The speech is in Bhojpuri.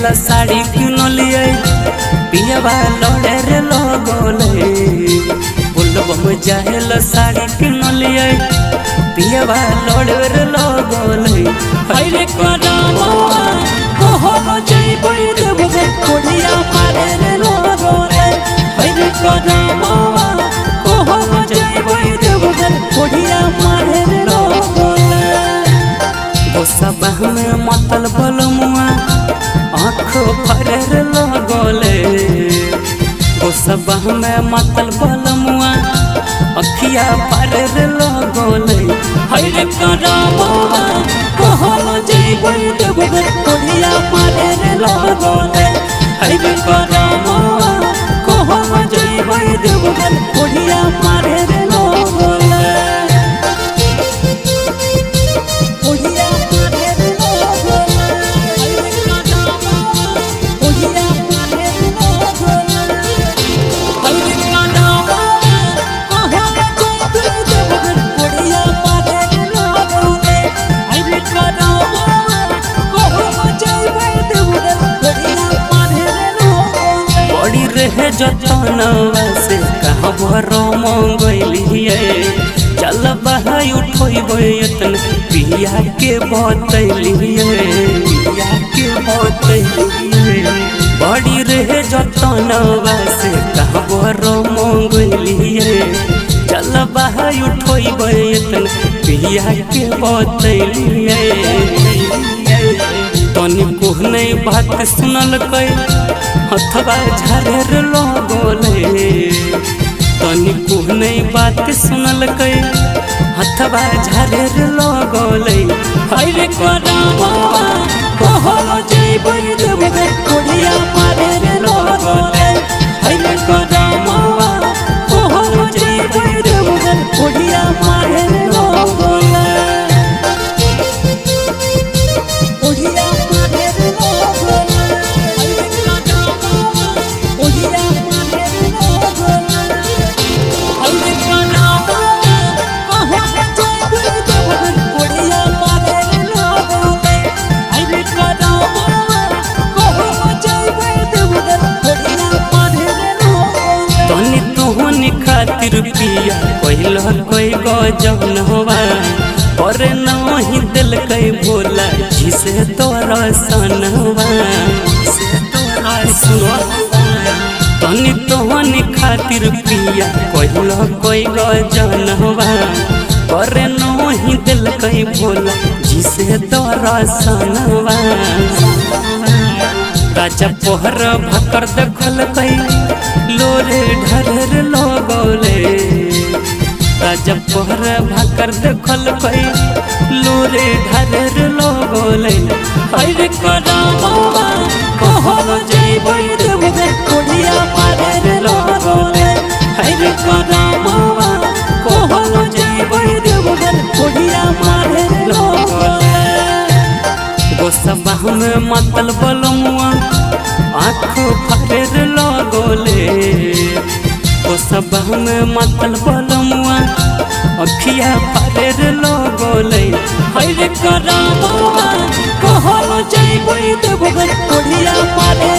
जाहेला साड़ी किनलिए पियवा लड़े रे लगले बोलबम जाहेला साड़ी किनलिए पियवा लड़े रे लगले हरे करामा कहलो जइबै देबगे कोढ़िया मारे रे लगले हरे करामा कहलो जइबै देबगे कोढ़िया मारे रे लगले सब में मतल बलमुआ आँख भरे रे लगले सब में मतल बलमुआ अखिया भरे रे लगले हरे करामा कहलो जइबै देबगे कोढ़िया मारे रे लगले हरे करामा कहलो जइबै देबगे कोढ़िया मारे रे लगले जतनवा से कहबर मंगलिए चल बहाई उठोइबे एतन पिया के बतैलिए पिया के बतैलिए बड़ी रहे जतनवा से कहबर मंगलिए चल बहाई उठोइबे एतन पिया के बतैलिए तनी कोह नहीं बात सुनल कै हथवा झारे रे लगले तनी कोह नहीं बात सुनल कै हथवा झारे रे लगले हरे करामा कहलो जइबै देबगे कोढ़िया मारे रे लगले हरे करामा कहलो जइबै देबगे कोढ़िया मारे रे लगले खातिर पिया कहल कोई गजन होवा पर नहीं दिल कई भोला जिसे तोरा सनवा तनी तोहनी खातिर पिया कहल कोई गजन होवा पर नहीं दिल कई भोला जिसे तोरा सनवा राजा पोहर भकर देखल कई लोरे ढरेर लगले राजा पोहर भकर देखल कई लोरे ढरेर लगले हरे करामा कहलो जइबै देबगे कोढ़िया मारे रे लगले हरे करामा कहलो जइबै देबगे कोढ़िया मारे रे लगले गोसबा में मतल बलमुआ आँख भरे रे लगले गोसबा में मतल बलमुआ अखिया भरे रे लगले हरे करामा कहलो जइबै देबगे कोढ़िया मारे